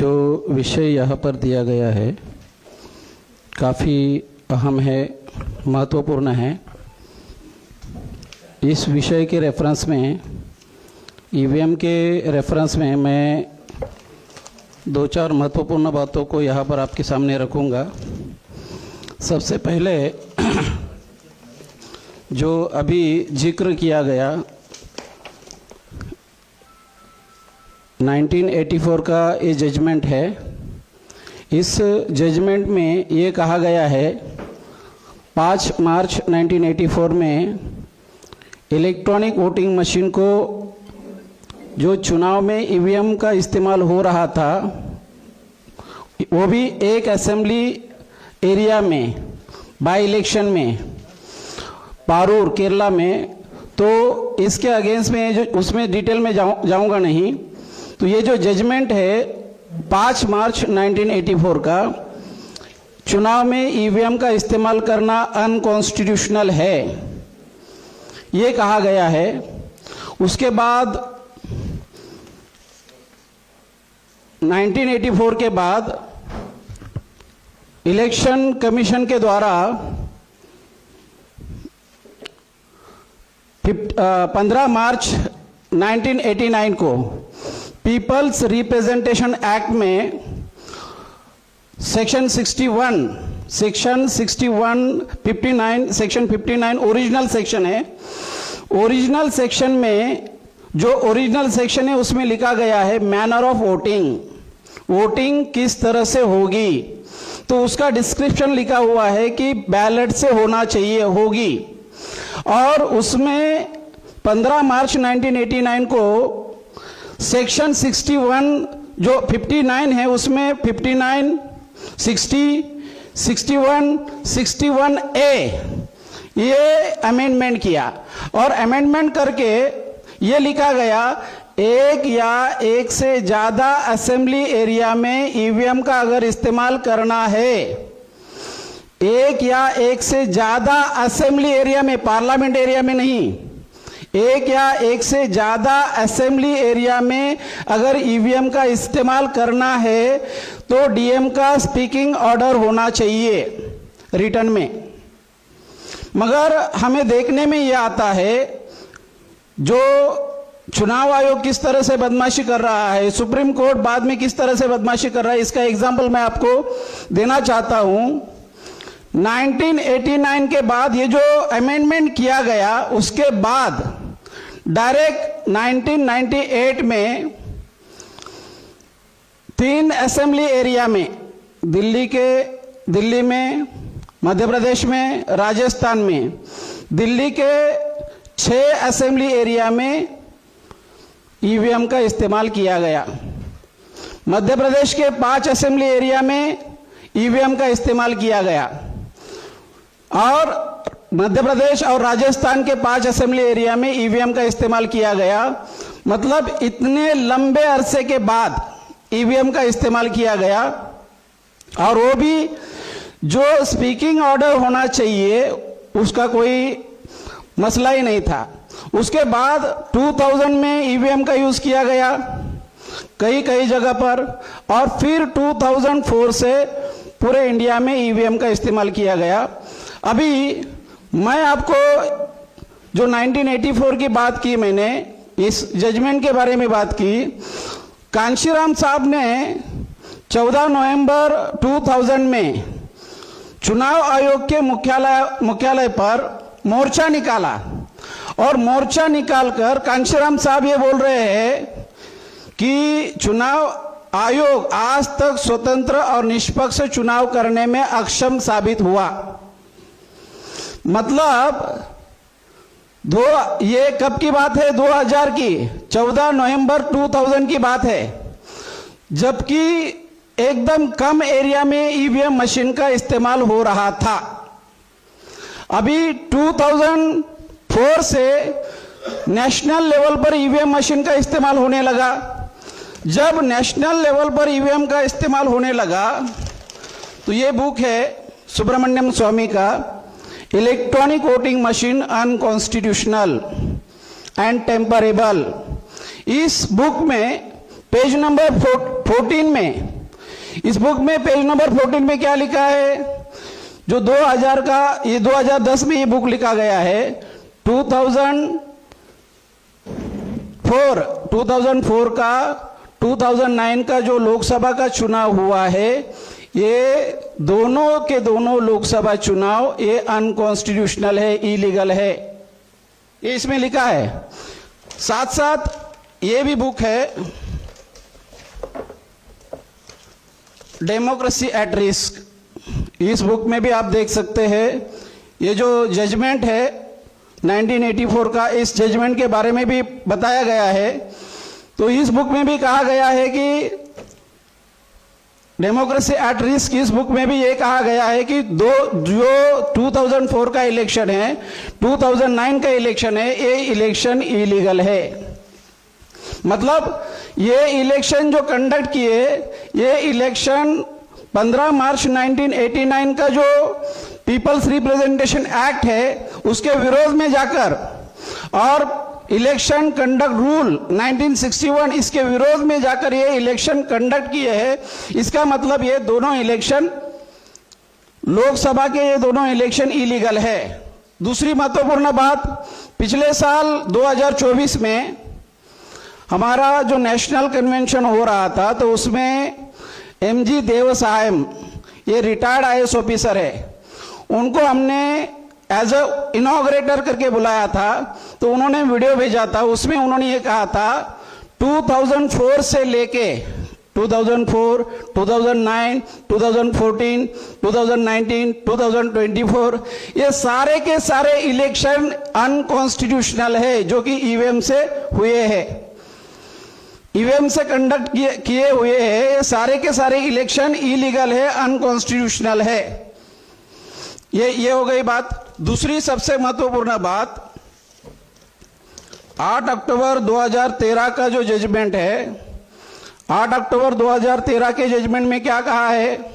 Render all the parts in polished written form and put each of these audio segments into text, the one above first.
जो विषय यहाँ पर दिया गया है काफ़ी अहम है, महत्वपूर्ण है। इस विषय के रेफरेंस में, ईवीएम के रेफरेंस में मैं दो चार महत्वपूर्ण बातों को यहाँ पर आपके सामने रखूँगा। सबसे पहले जो अभी जिक्र किया गया 1984 का ये जजमेंट है। इस जजमेंट में ये कहा गया है 5 मार्च 1984 में इलेक्ट्रॉनिक वोटिंग मशीन को जो चुनाव में ईवीएम का इस्तेमाल हो रहा था, वो भी एक असेंबली एरिया में बाई इलेक्शन में पारूर केरला में, तो इसके अगेंस्ट में जो उसमें डिटेल में जाऊंगा नहीं। तो ये जो जजमेंट है 5 मार्च 1984 का, चुनाव में ईवीएम का इस्तेमाल करना अनकॉन्स्टिट्यूशनल है, ये कहा गया है। उसके बाद 1984 के बाद इलेक्शन कमीशन के द्वारा 15 मार्च 1989 को पीपल्स रिप्रेजेंटेशन एक्ट में सेक्शन 59 ओरिजिनल सेक्शन है। ओरिजिनल सेक्शन में जो ओरिजिनल सेक्शन है उसमें लिखा गया है मैनर ऑफ वोटिंग, वोटिंग किस तरह से होगी। तो उसका डिस्क्रिप्शन लिखा हुआ है कि बैलेट से होना चाहिए, होगी। और उसमें 15 मार्च 1989 को सेक्शन 61 जो 59 है उसमें 59, 60, 61, 61A ये अमेंडमेंट किया। और अमेंडमेंट करके ये लिखा गया एक या एक से ज़्यादा असेंबली एरिया में ईवीएम का अगर इस्तेमाल करना है, एक या एक से ज़्यादा असेंबली एरिया में, पार्लियामेंट एरिया में नहीं, एक या एक से ज़्यादा असेंबली एरिया में अगर ईवीएम का इस्तेमाल करना है तो डीएम का स्पीकिंग ऑर्डर होना चाहिए रिटर्न में। मगर हमें देखने में ये आता है जो चुनाव आयोग किस तरह से बदमाशी कर रहा है, सुप्रीम कोर्ट बाद में किस तरह से बदमाशी कर रहा है, इसका एग्जाम्पल मैं आपको देना चाहता हूं। 1989 के बाद ये जो अमेंडमेंट किया गया, उसके बाद डायरेक्ट 1998 में 3 असेंबली एरिया में, दिल्ली में, मध्य प्रदेश में, राजस्थान में, दिल्ली के 6 असेंबली एरिया में ईवीएम का इस्तेमाल किया गया। मध्य प्रदेश के 5 असेंबली एरिया में ईवीएम का इस्तेमाल किया गया और मध्य प्रदेश और राजस्थान के 5 असेंबली एरिया में ईवीएम का इस्तेमाल किया गया। मतलब इतने लंबे अरसे के बाद ईवीएम का इस्तेमाल किया गया, और वो भी जो स्पीकिंग ऑर्डर होना चाहिए उसका कोई मसला ही नहीं था। उसके बाद 2000 में ईवीएम का यूज किया गया कई जगह पर, और फिर 2004 से पूरे इंडिया में ईवीएम का इस्तेमाल किया गया। अभी मैं आपको जो 1984 की बात की, मैंने इस जजमेंट के बारे में बात की। कांशीराम साहब ने 14 नवंबर 2000 में चुनाव आयोग के मुख्यालय पर मोर्चा निकाला, और मोर्चा निकालकर कांशीराम साहब ये बोल रहे हैं कि चुनाव आयोग आज तक स्वतंत्र और निष्पक्ष चुनाव करने में अक्षम साबित हुआ। मतलब ये कब की बात है? 2000 की 14 नवंबर 2000 की बात है, जबकि एकदम कम एरिया में ईवीएम मशीन का इस्तेमाल हो रहा था। अभी 2004 से नेशनल लेवल पर ईवीएम मशीन का इस्तेमाल होने लगा। जब नेशनल लेवल पर ईवीएम का इस्तेमाल होने लगा तो ये बुक है सुब्रमण्यम स्वामी का, electronic voting machine unconstitutional and tamperable. इस बुक में पेज नंबर 14 में इस बुक में पेज नंबर 14 में क्या लिखा है, जो 2000 का, ये 2010 में ये बुक लिखा गया है। 2004 का 2009 का जो लोकसभा का चुनाव हुआ है, ये दोनों के दोनों लोकसभा चुनाव ये अनकॉन्स्टिट्यूशनल है, इलीगल है, ये इसमें लिखा है। साथ साथ ये भी बुक है डेमोक्रेसी एट रिस्क। इस बुक में भी आप देख सकते हैं, ये जो जजमेंट है 1984 का, इस जजमेंट के बारे में भी बताया गया है। तो इस बुक में भी कहा गया है कि डेमोक्रेसी एट रिस्क, इस बुक में भी ये कहा गया है कि जो 2004 का इलेक्शन है, 2009 का इलेक्शन है, ये इलेक्शन इलीगल है। मतलब ये इलेक्शन जो कंडक्ट किए, ये इलेक्शन 15 मार्च 1989 का जो पीपल्स रिप्रेजेंटेशन एक्ट है उसके विरोध में जाकर, और इलेक्शन कंडक्ट रूल 1961 इसके विरोध में जाकर ये इलेक्शन कंडक्ट किए हैं। इसका मतलब ये दोनों इलेक्शन, लोकसभा के ये दोनों इलेक्शन इलीगल है। दूसरी महत्वपूर्ण बात, पिछले साल 2024 में हमारा जो नेशनल कन्वेंशन हो रहा था, तो उसमें MG देवसायम, ये रिटायर्ड IAS ऑफिसर है, उनको हमने एज अ इनॉग्रेटर करके बुलाया था। तो उन्होंने वीडियो भेजा था, उसमें उन्होंने ये कहा था 2004 से लेके 2004, 2009, 2014, 2019, 2024 ये सारे के सारे इलेक्शन अनकॉन्स्टिट्यूशनल है, जो कि EVM से हुए हैं, EVM से कंडक्ट किए हुए हैं। ये सारे के सारे इलेक्शन इलीगल है, अनकॉन्स्टिट्यूशनल है। ये हो गई बात। दूसरी सबसे महत्वपूर्ण बात, 8 अक्टूबर 2013 का जो जजमेंट है, 8 अक्टूबर 2013 के जजमेंट में क्या कहा है,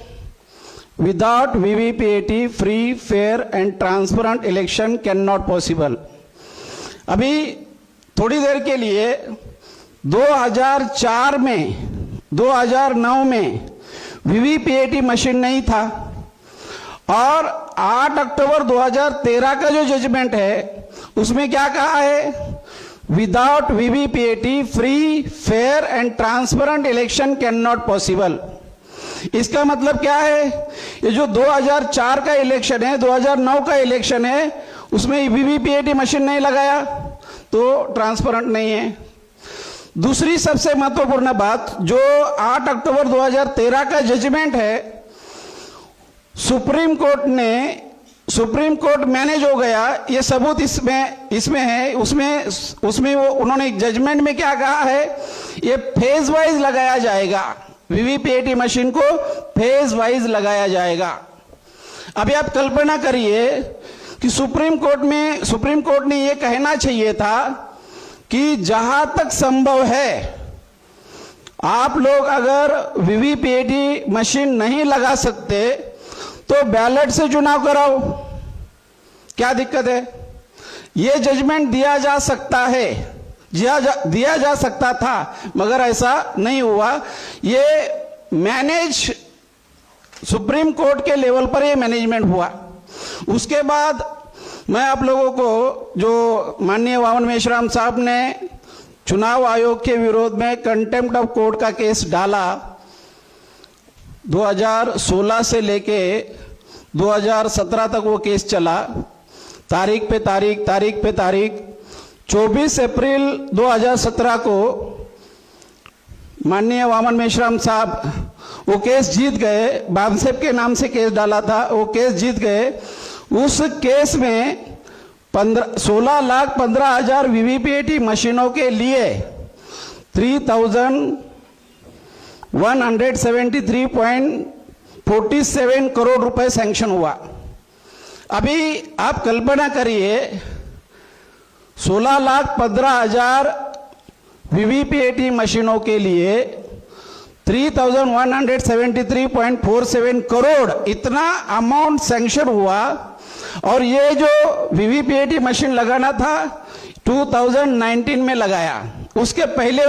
without VVPAT free fair and transparent election can not possible. अभी थोड़ी देर के लिए 2004 में, 2009 में VVPAT मशीन नहीं था, और 8 अक्टूबर 2013 का जो जजमेंट है उसमें क्या कहा है, without VVPAT free fair and transparent election can not possible. इसका मतलब क्या है, ये जो 2004 का इलेक्शन है, 2009 का इलेक्शन है, उसमें VVPAT मशीन नहीं लगाया तो ट्रांसपेरेंट नहीं है। दूसरी सबसे महत्वपूर्ण बात, जो 8 अक्टूबर 2013 का जजमेंट है, सुप्रीम कोर्ट मैनेज हो गया, ये सबूत इसमें है। उसमें वो उन्होंने जजमेंट में क्या कहा है, ये फेज वाइज लगाया जाएगा, VVPAT मशीन को फेज वाइज लगाया जाएगा। अभी आप कल्पना करिए कि सुप्रीम कोर्ट ने ये कहना चाहिए था कि जहां तक संभव है, आप लोग अगर VVPAT मशीन नहीं लगा सकते तो बैलेट से चुनाव कराओ, क्या दिक्कत है। ये जजमेंट दिया जा सकता है, दिया जा सकता था, मगर ऐसा नहीं हुआ। ये मैनेज सुप्रीम कोर्ट के लेवल पर ये मैनेजमेंट हुआ। उसके बाद मैं आप लोगों को, जो माननीय वामन मेश्राम साहब ने चुनाव आयोग के विरोध में कंटेम्प्ट ऑफ कोर्ट का केस डाला, 2016 से लेके 2017 तक वो केस चला, तारीख पे तारीख 24 अप्रैल 2017 को माननीय वामन मेश्राम साहब वो केस जीत गए। बामसेब के नाम से केस डाला था, वो केस जीत गए। उस केस में 16,15,000 VVPAT मशीनों के लिए 3,173.47 करोड़ रुपए सैंक्शन हुआ। अभी आप कल्पना करिए, 16,15,000 VVPAT मशीनों के लिए 3,173.47 करोड़ इतना अमाउंट सैंक्शन हुआ। और ये जो VVPAT मशीन लगाना था 2019 में लगाया, उसके पहले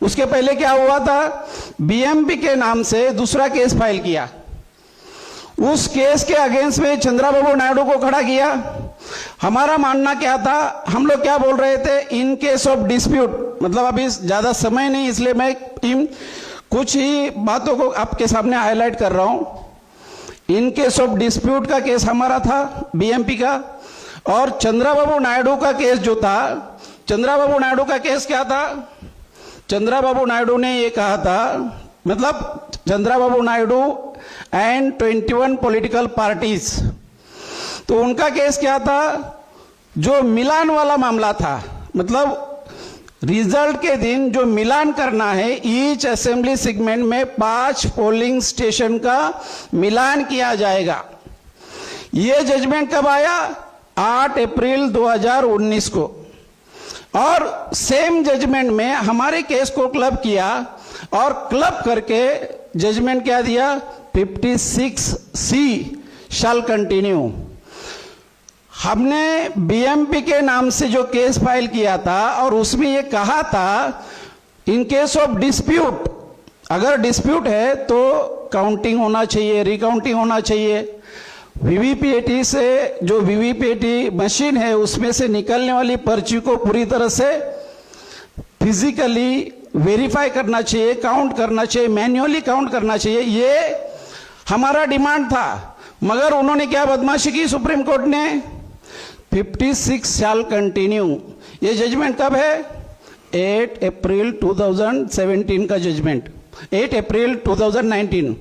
उसके पहले क्या हुआ था, बीएमपी के नाम से दूसरा केस फाइल किया, उस केस के अगेंस्ट में चंद्रबाबू नायडू को खड़ा किया। हमारा मानना क्या था, हम लोग क्या बोल रहे थे, इन केस ऑफ डिस्प्यूट, मतलब अभी ज्यादा समय नहीं इसलिए मैं इन कुछ ही बातों को आपके सामने हाईलाइट कर रहा हूं। इन केस ऑफ डिस्प्यूट का केस हमारा था बीएमपी का, और चंद्रबाबू नायडू का केस जो था, चंद्रबाबू नायडू का केस क्या था, चंद्रबाबू नायडू ने ये कहा था, मतलब Chandrababu Naidu and 21 political parties, तो उनका केस क्या था, जो मिलान वाला मामला था, मतलब रिजल्ट के दिन जो मिलान करना है, ईच असेंबली सेगमेंट में 5 पोलिंग स्टेशन का मिलान किया जाएगा। ये जजमेंट कब आया, 8 अप्रैल 2019 को, और सेम जजमेंट में हमारे केस को क्लब किया और क्लब करके जजमेंट क्या दिया, 56C शैल कंटिन्यू। हमने बीएमपी के नाम से जो केस फाइल किया था और उसमें ये कहा था, इन केस ऑफ डिस्प्यूट, अगर डिस्प्यूट है तो काउंटिंग होना चाहिए, रिकाउंटिंग होना चाहिए, वीवीपीएटी से, जो वीवीपीएटी मशीन है उसमें से निकलने वाली पर्ची को पूरी तरह से फिजिकली वेरीफाई करना चाहिए, काउंट करना चाहिए, मैन्युअली काउंट करना चाहिए, ये हमारा डिमांड था। मगर उन्होंने क्या बदमाशी की, सुप्रीम कोर्ट ने 56 शैल कंटिन्यू, ये जजमेंट कब है, 8 अप्रैल 2017 का जजमेंट, 8 अप्रैल 2019,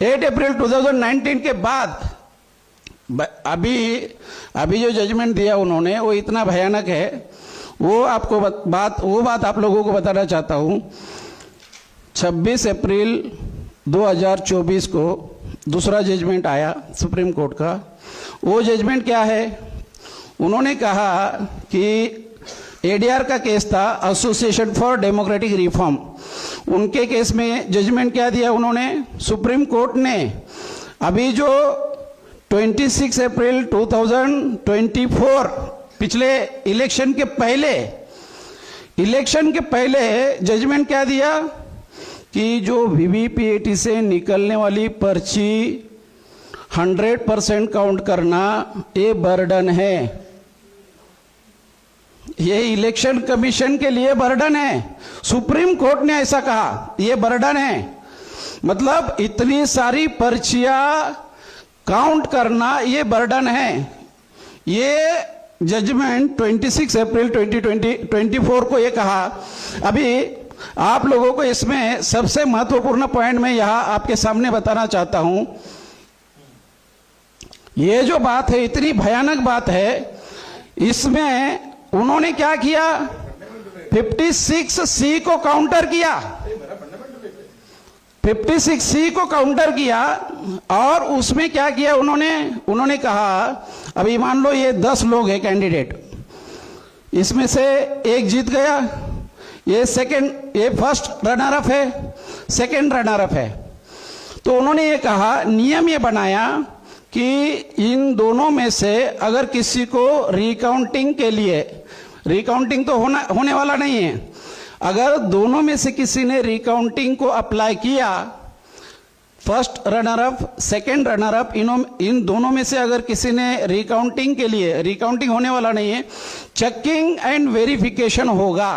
8 अप्रैल 2019 के बाद अभी जो जजमेंट दिया उन्होंने वो इतना भयानक है, वो आपको बात आप लोगों को बताना चाहता हूं। 26 अप्रैल 2024 को दूसरा जजमेंट आया सुप्रीम कोर्ट का। वो जजमेंट क्या है, उन्होंने कहा कि एडीआर का केस था, एसोसिएशन फॉर डेमोक्रेटिक रिफॉर्म, उनके केस में जजमेंट क्या दिया उन्होंने, सुप्रीम कोर्ट ने अभी जो 26 अप्रैल 2024 पिछले इलेक्शन के पहले जजमेंट क्या दिया कि जो वीवीपीएटी से निकलने वाली पर्ची 100% काउंट करना ये बर्डन है, ये इलेक्शन कमीशन के लिए बर्डन है। सुप्रीम कोर्ट ने ऐसा कहा, ये बर्डन है, मतलब इतनी सारी पर्चियां काउंट करना ये बर्डन है। ये जजमेंट 26 अप्रैल 2024 को ये कहा। अभी आप लोगों को इसमें सबसे महत्वपूर्ण पॉइंट मैं यहां आपके सामने बताना चाहता हूं। ये जो बात है, इतनी भयानक बात है, इसमें उन्होंने क्या किया, 56C को काउंटर किया, 56C को काउंटर किया, और उसमें क्या किया उन्होंने कहा, अभी मान लो ये 10 लोग हैं कैंडिडेट, इसमें से एक जीत गया, ये फर्स्ट रनर अप है, सेकंड रनर अप है, तो उन्होंने ये कहा, नियम ये बनाया कि इन दोनों में से अगर किसी को रिकाउंटिंग के लिए, रिकाउंटिंग तो होने वाला नहीं है, अगर दोनों में से किसी ने रिकाउंटिंग को अप्लाई किया, first runner up second runner up, इन दोनों में से अगर किसी ने रिकाउंटिंग के लिए, रिकाउंटिंग होने वाला नहीं है, चेकिंग एंड वेरिफिकेशन होगा।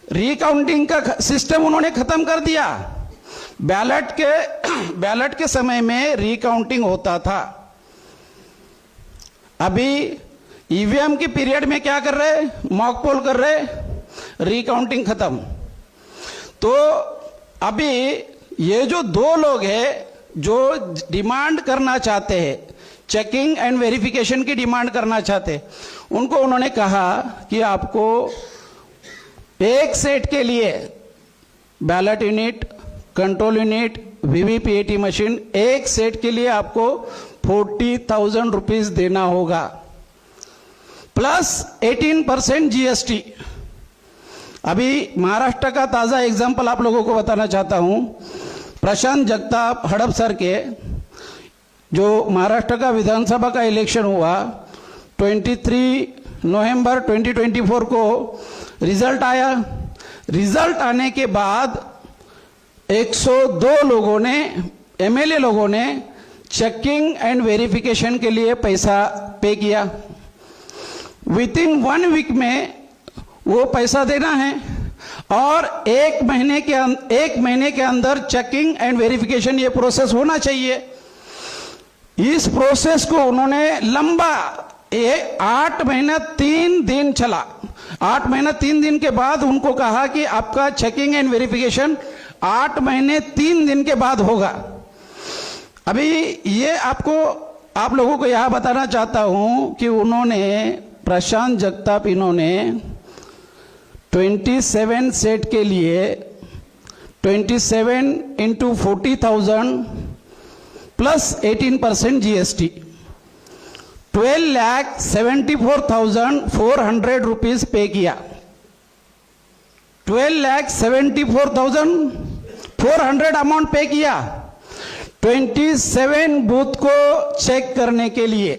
रिकाउंटिंग का सिस्टम उन्होंने खत्म कर दिया। बैलेट के समय में रिकाउंटिंग होता था। अभी ईवीएम के पीरियड में क्या कर रहे, मॉक पोल कर रहे, रिकाउंटिंग खत्म। तो अभी ये जो 2 लोग हैं जो डिमांड करना चाहते हैं, चेकिंग एंड वेरिफिकेशन की डिमांड करना चाहते हैं, उनको उन्होंने कहा कि आपको एक सेट के लिए ballot unit, control unit, VVPAT machine, एक सेट के लिए आपको 40,000 रुपीज देना होगा, प्लस 18% जीएसटी। अभी महाराष्ट्र का ताजा एग्जांपल आप लोगों को बताना चाहता हूं। प्रशांत जगताप हड़प सर के जो महाराष्ट्र का विधानसभा का इलेक्शन हुआ, 23 नवंबर 2024 को रिजल्ट आया। रिजल्ट आने के बाद 102 लोगों ने, एमएलए लोगों ने चेकिंग एंड वेरिफिकेशन के लिए पैसा पे किया। विथिन 1 वीक में वो पैसा देना है और एक महीने के अंदर चेकिंग एंड वेरिफिकेशन ये प्रोसेस होना चाहिए। इस प्रोसेस को उन्होंने लंबा 8 महीना 3 दिन चला। 8 महीना 3 दिन के बाद उनको कहा कि आपका चेकिंग एंड वेरिफिकेशन 8 महीने 3 दिन के बाद होगा। अभी ये आप लोगों को यह बताना चाहता हूं कि उन्होंने, प्रशांत जगताप, इन्होंने 27 सेट के लिए 27 इंटू 40,000 प्लस 18% GST 12,74,400 रुपीज पे किया। 12,74,400 अमाउंट पे किया 27 बूथ को चेक करने के लिए।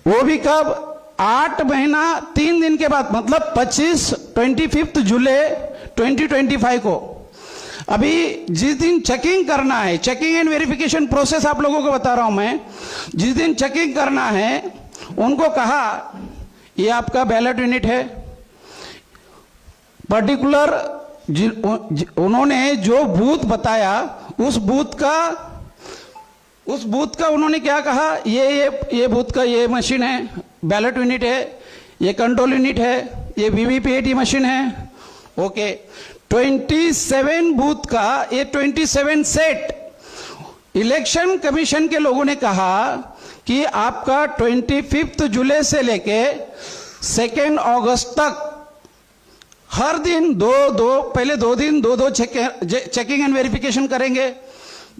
वो भी कब? 8 महीना 3 दिन के बाद, मतलब 25 जुलाई 2025 को। अभी जिस दिन चेकिंग करना है, चेकिंग एंड वेरिफिकेशन प्रोसेस आप लोगों को बता रहा हूं मैं, जिस दिन चेकिंग करना है उनको कहा ये आपका बैलेट यूनिट है, पर्टिकुलर उन्होंने जो बूथ बताया उस बूथ का उन्होंने क्या कहा, ये बूथ का ये मशीन है, बैलेट यूनिट है, ये कंट्रोल यूनिट है, ये वीवीपीएटी मशीन है। ओके, 27 बूथ का ये 27 सेट इलेक्शन कमीशन के लोगों ने कहा कि आपका 25 जुलाई से लेके 2 अगस्त तक हर दिन पहले 2 दिन 2 चेकिंग एंड वेरिफिकेशन करेंगे,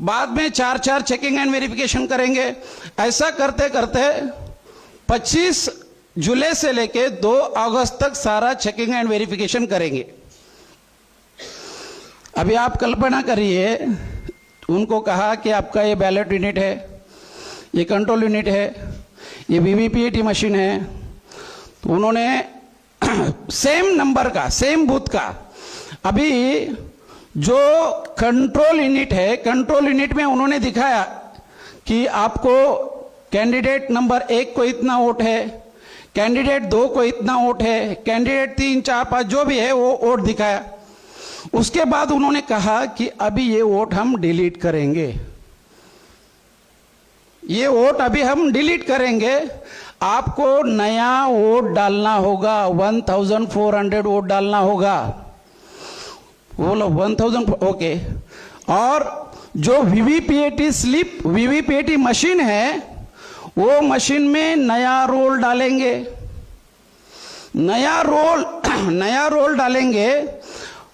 बाद में 4 चेकिंग एंड वेरिफिकेशन करेंगे। ऐसा करते करते 25 जुलाई से लेके 2 अगस्त तक सारा चेकिंग एंड वेरिफिकेशन करेंगे। अभी आप कल्पना करिए, उनको कहा कि आपका ये बैलेट यूनिट है, ये कंट्रोल यूनिट है, ये वीवीपीएटी मशीन है, तो उन्होंने सेम नंबर का, सेम बूथ का, अभी जो कंट्रोल यूनिट है, कंट्रोल यूनिट में उन्होंने दिखाया कि आपको कैंडिडेट नंबर 1 को इतना वोट है, कैंडिडेट 2 को इतना वोट है, कैंडिडेट 3, 4, 5 जो भी है वो वोट दिखाया। उसके बाद उन्होंने कहा कि अभी ये वोट हम डिलीट करेंगे, ये वोट अभी हम डिलीट करेंगे, आपको नया वोट डालना होगा, 1400 वोट डालना होगा। बोलो 1000, ओके। और जो वीवीपीएटी स्लिप, वीवीपीएटी मशीन है, वो मशीन में नया रोल डालेंगे, नया रोल डालेंगे,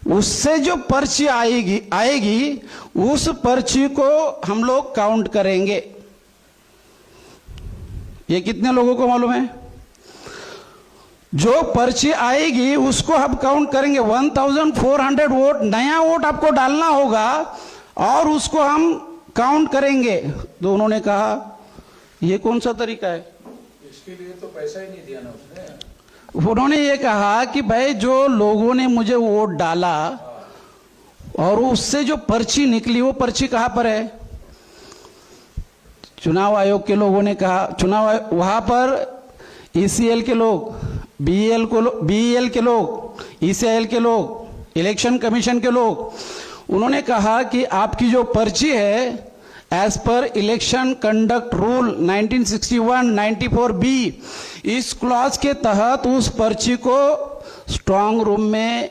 उससे जो पर्ची आएगी उस पर्ची को हम लोग काउंट करेंगे। ये कितने लोगों को मालूम है? जो पर्ची आएगी उसको हम काउंट करेंगे। 1400 वोट, नया वोट आपको डालना होगा और उसको हम काउंट करेंगे। तो उन्होंने कहा ये कौन सा तरीका है? इसके लिए तो पैसा ही नहीं दिया ना उसने। उन्होंने ये कहा कि भाई जो लोगों ने मुझे वोट डाला और उससे जो पर्ची निकली, वो पर्ची कहां पर है? चुनाव आयोग के लोगों ने कहा, वहां पर ईसीएल के लोग, बीएल के लोग, ईसीआईएल के लोग, इलेक्शन कमीशन के लोग, उन्होंने कहा कि आपकी जो पर्ची है as per election conduct rule 1961 94B, इस क्लॉज के तहत उस पर्ची को स्ट्रांग रूम में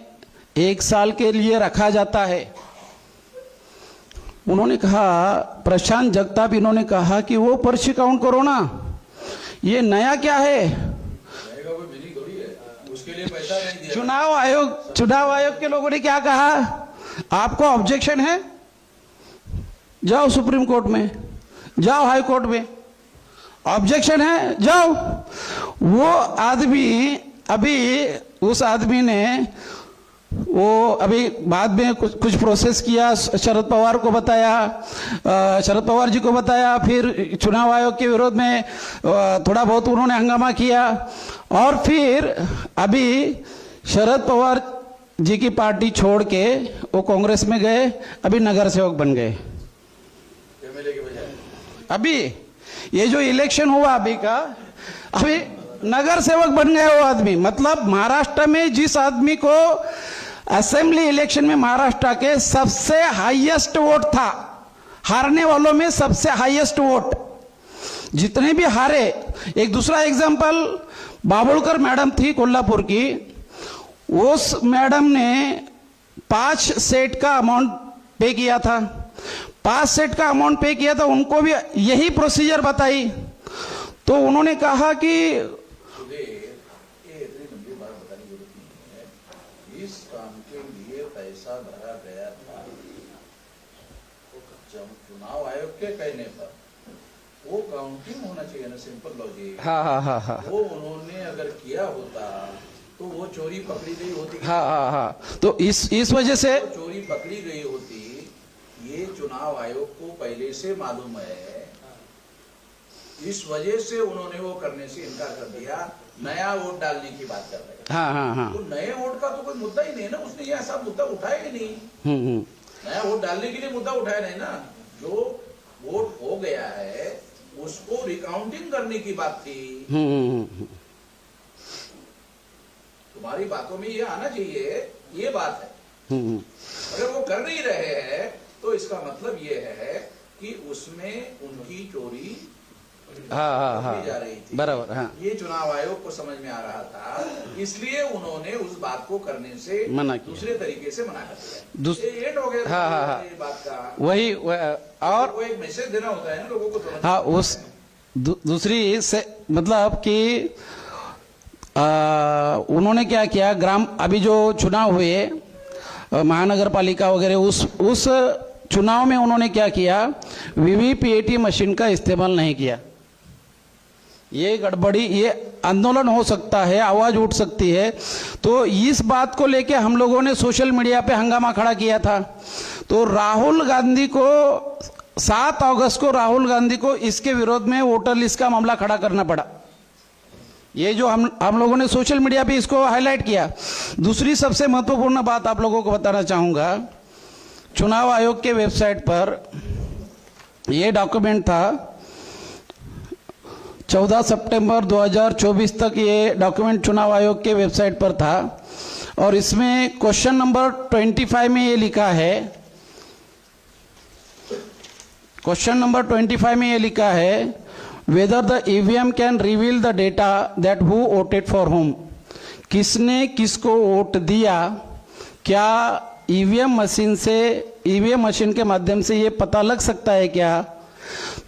1 साल के लिए रखा जाता है। उन्होंने कहा, प्रशांत जगताप, इन्होंने कहा कि वो पर्ची काउंट करो ना, ये नया क्या है? उसके लिए पैसा नहीं दिया। चुनाव आयोग के लोगों ने क्या कहा? आपको ऑब्जेक्शन है, जाओ सुप्रीम कोर्ट में, जाओ हाई कोर्ट में, ऑब्जेक्शन है, जाओ। वो आदमी, अभी उस आदमी ने वो अभी बाद में कुछ प्रोसेस किया, शरद पवार को बताया, शरद पवार जी को बताया, फिर चुनाव आयोग के विरोध में थोड़ा बहुत उन्होंने हंगामा किया, और फिर अभी शरद पवार जी की पार्टी छोड़ के वो कांग्रेस में गए, अभी नगर सेवक बन गए। एमएलए के बजाय अभी ये जो इलेक्शन हुआ अभी का, अभी नगर सेवक बन गए वो आदमी। मतलब महाराष्ट्र में जिस आदमी को असेंबली इलेक्शन में महाराष्ट्र के सबसे हाईएस्ट वोट था, हारने वालों में सबसे हाईएस्ट वोट, जितने भी हारे। एक दूसरा एग्जांपल, बाबुलकर मैडम थी कोल्हापुर की, उस मैडम ने 5 सेट का अमाउंट पे किया था, 5 सेट का अमाउंट पे किया था, उनको भी यही प्रोसीजर बताई। तो उन्होंने कहा कि ये इतनी लंबी बात बताने की जरूरत नहीं है। इस काम के लिए पैसा भरा गया था, जब चुनाव आयोग के कहने पर वो काउंटिंग होना चाहिए ना, सिंपल लॉजिक। हाँ। वो उन्होंने अगर किया होता तो वो चोरी पकड़ी गई होती। हाँ। तो इस वजह से चोरी पकड़ी गई होती, ये चुनाव आयोग को पहले से मालूम है, इस वजह से उन्होंने वो करने से इनकार कर दिया। नया वोट डालने की बात कर रहे हैं। हाँ। तो नए वोट का तो कोई मुद्दा ही नहीं है ना, उसने ये ऐसा मुद्दा उठाया ही नहीं। नया वोट डालने के लिए मुद्दा उठाया नहीं ना, जो वोट हो गया है उसको रिकाउंटिंग करने की बात थी। तुम्हारी बातों में ये आना चाहिए, ये बात है। अगर वो कर नहीं रहे हैं तो इसका मतलब ये है कि उसमें उनकी चोरी हाँ जा रही थी। बराबर। हाँ, ये चुनाव आयोग को समझ में आ रहा था, इसलिए उन्होंने उस बात को करने से मना किया, दूसरे तरीके से मना कर दिया। ये एंड हो गया। हाँ। ये बात का वही और वो एक मैसेज देना होता है ना लोगों को। हाँ, उस दूसरी से मतलब कि उन्होंने क्या किया, अभी जो चुनाव हुए महानगर पालिका वगैरह, उस चुनाव में उन्होंने क्या किया, वीवीपीएटी मशीन का इस्तेमाल नहीं किया। ये गड़बड़ी, ये आंदोलन हो सकता है, आवाज उठ सकती है। तो इस बात को लेके हम लोगों ने सोशल मीडिया पे हंगामा खड़ा किया था। तो राहुल गांधी को 7 अगस्त को राहुल गांधी को इसके विरोध में वोटर लिस्ट का मामला खड़ा करना पड़ा। ये जो हम लोगों ने सोशल मीडिया पे इसको हाईलाइट किया। दूसरी सबसे महत्वपूर्ण बात आप लोगों को बताना चाहूंगा, चुनाव आयोग के वेबसाइट पर ये डॉक्यूमेंट था, 14 सितंबर 2024 तक ये डॉक्यूमेंट चुनाव आयोग के वेबसाइट पर था। और इसमें क्वेश्चन नंबर 25 में ये लिखा है, क्वेश्चन नंबर 25 में ये लिखा है, whether the EVM can reveal the data that who voted for whom। किसने किसको वोट दिया, क्या ईवीएम मशीन के माध्यम से ये पता लग सकता है क्या?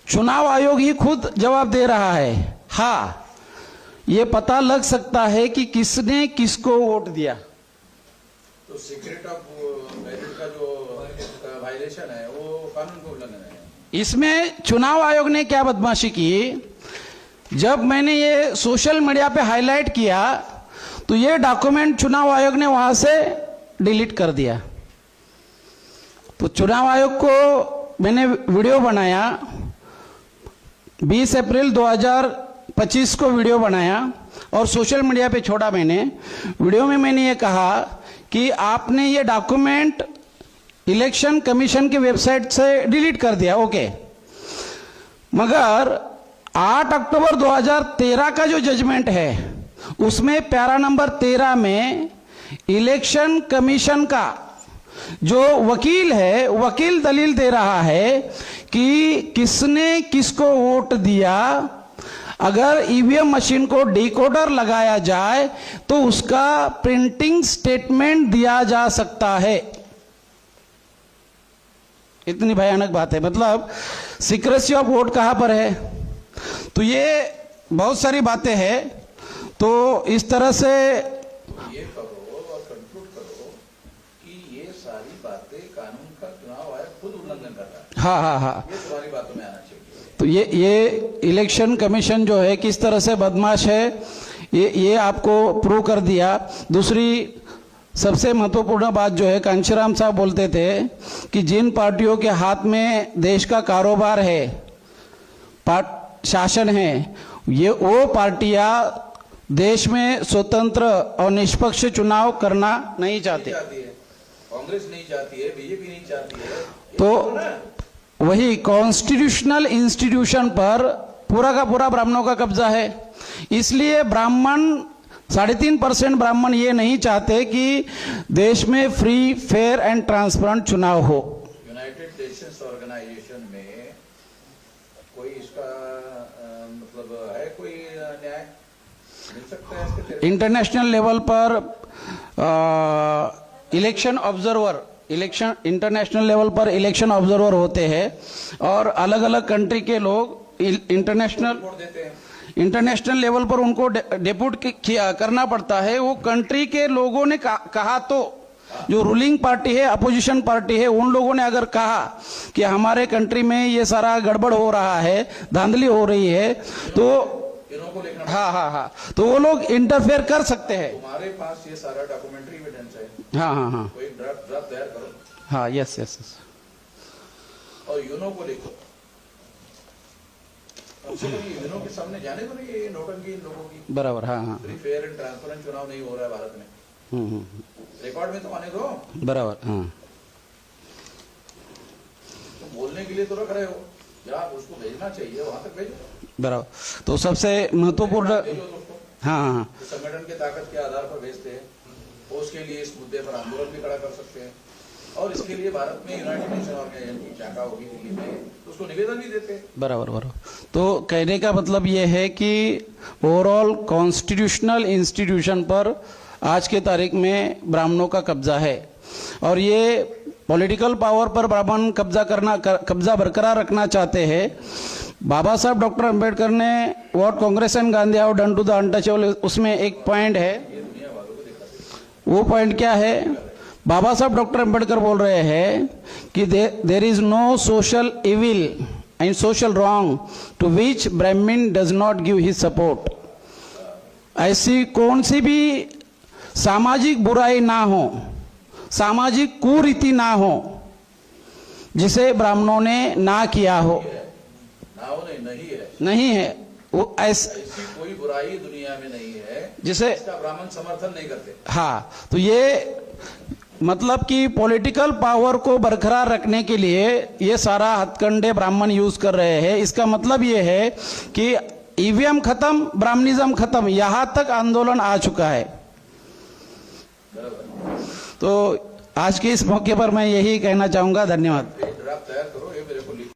चुनाव आयोग ही खुद जवाब दे रहा है, हाँ ये पता लग सकता है कि किसने किसको वोट दिया। तो सीक्रेट ऑफ बैलेट का जो वायलेशन है वो कानून को उल्लंघन है। इसमें चुनाव आयोग ने क्या बदमाशी की, जब मैंने ये सोशल मीडिया पे हाईलाइट किया तो ये डॉक्यूमेंट चुनाव आयोग ने वहां से डिलीट कर दिया। तो चुनाव आयोग को मैंने वीडियो बनाया, 20 अप्रैल 2025 को वीडियो बनाया और सोशल मीडिया पे छोड़ा। मैंने वीडियो में मैंने ये कहा कि आपने ये डॉक्यूमेंट इलेक्शन कमीशन की वेबसाइट से डिलीट कर दिया, ओके, मगर 8 अक्टूबर 2013 का जो जजमेंट है उसमें पैरा नंबर 13 में इलेक्शन कमीशन का जो वकील है, वकील दलील दे रहा है कि किसने किसको वोट दिया, अगर ईवीएम मशीन को डिकोडर लगाया जाए तो उसका प्रिंटिंग स्टेटमेंट दिया जा सकता है। इतनी भयानक बात है, मतलब सीक्रेसी ऑफ वोट कहां पर है। तो ये बहुत सारी बातें हैं। तो इस तरह से ये करो और कंक्लूड करो कि ये सारी बातें कानून का चुनाव आयोग खुद उल्लंघन कर रहा है। हाँ, ये तुम्हारी बातों में आना चाहिए। तो ये इलेक्शन कमीशन जो है किस तरह से बदमाश है, ये आपको प्रूव कर दिया। दूसरी सबसे महत्वपूर्ण बात जो है, कांशीराम साहब बोलते थे कि जिन पार्टियों के हाथ में देश का कारोबार है, शासन है, ये वो पार्टियां देश में स्वतंत्र और निष्पक्ष चुनाव करना नहीं चाहते। चाहती है, कांग्रेस नहीं चाहती है, बीजेपी नहीं चाहती है, ये तो ना? वही कॉन्स्टिट्यूशनल इंस्टीट्यूशन पर पूरा का पूरा ब्राह्मणों का कब्जा है। इसलिए ब्राह्मण 3.5% ब्राह्मण ये नहीं चाहते कि देश में फ्री, फेयर एंड ट्रांसपेरेंट चुनाव हो। यूनाइटेड नेशंस ऑर्गेनाइजेशन में कोई इसका मतलब है कोई न्याय मिल सकता है इसके तहत? इंटरनेशनल लेवल पर इलेक्शन इंटरनेशनल लेवल पर इलेक्शन ऑब्जर्वर होते हैं और अलग अलग कंट्री के लोग रिपोर्ट देते हैं। इंटरनेशनल लेवल पर उनको डेप्यूट करना पड़ता है। वो कंट्री के लोगों ने कहा तो जो रूलिंग पार्टी है, अपोजिशन पार्टी है, उन लोगों ने अगर कहा कि हमारे कंट्री में ये सारा गड़बड़ हो रहा है, धांधली हो रही है, तो इनको लिखना हाँ, तो वो लोग इंटरफेयर कर सकते हैं। तुम्हारे पास ये सारा डॉक्यूमेंट्री एविडेंस है, हाँ, कोई ड्राफ्ट तैयार करो, हाँ, यस, और यूनो को लिखो। कम से कम यूनो के सामने जाने को नहीं ये नोटंकी इन लोगों की। बराबर, हाँ, फ्री, फेयर एंड ट्रांसपेरेंट चुनाव नहीं हो रहा है भारत में। रिकॉर्ड में तो आने दो, बराबर, हाँ, तुम बोलने के लिए तो रख रहे हो, या उसको भेजना चाहिए वहां तक भेजो, बराबर। तो सबसे महत्वपूर्ण, भेजो दोस्तों। हाँ, संगठन के ताकत के आधार पर भेजते हैं, तो उसके लिए इस मुद्दे पर आंदोलन भी खड़ा कर सकते हैं, और इसके लिए भारत में यूनाइटेड नेशन ऑर्गेनाइजेशन की शाखा होगी दिल्ली में, तो उसको निवेदन भी देते हैं। बराबर। तो कहने का मतलब ये है कि ओवरऑल कॉन्स्टिट्यूशनल इंस्टीट्यूशन पर आज के तारीख में ब्राह्मणों का कब्जा है, और ये पॉलिटिकल पावर पर ब्राह्मण कब्जा बरकरार रखना चाहते हैं। बाबा साहब डॉक्टर अंबेडकर ने what Congress and Gandhi have done to the untouchable, उसमें एक पॉइंट है। वो पॉइंट क्या है? बाबा साहब डॉक्टर अंबेडकर बोल रहे हैं कि there is no social evil and social wrong to which Brahmin does not give his support. ऐसी कौन सी भी सामाजिक बुराई ना हो, सामाजिक कुरीति ना हो जिसे ब्राह्मणों ने ना किया हो। नहीं है वो ऐसी कोई बुराई दुनिया में नहीं है जिसे इसका ब्राह्मण समर्थन नहीं करते। हाँ, तो ये मतलब कि पॉलिटिकल पावर को बरकरार रखने के लिए ये सारा हथकंडे ब्राह्मण यूज कर रहे हैं। इसका मतलब ये है कि ईवीएम खत्म, ब्राह्मणिज्म खत्म, यहां तक आंदोलन आ चुका है। तो आज के इस मौके पर मैं यही कहना चाहूंगा। धन्यवाद। ड्राफ्ट तैयार करो।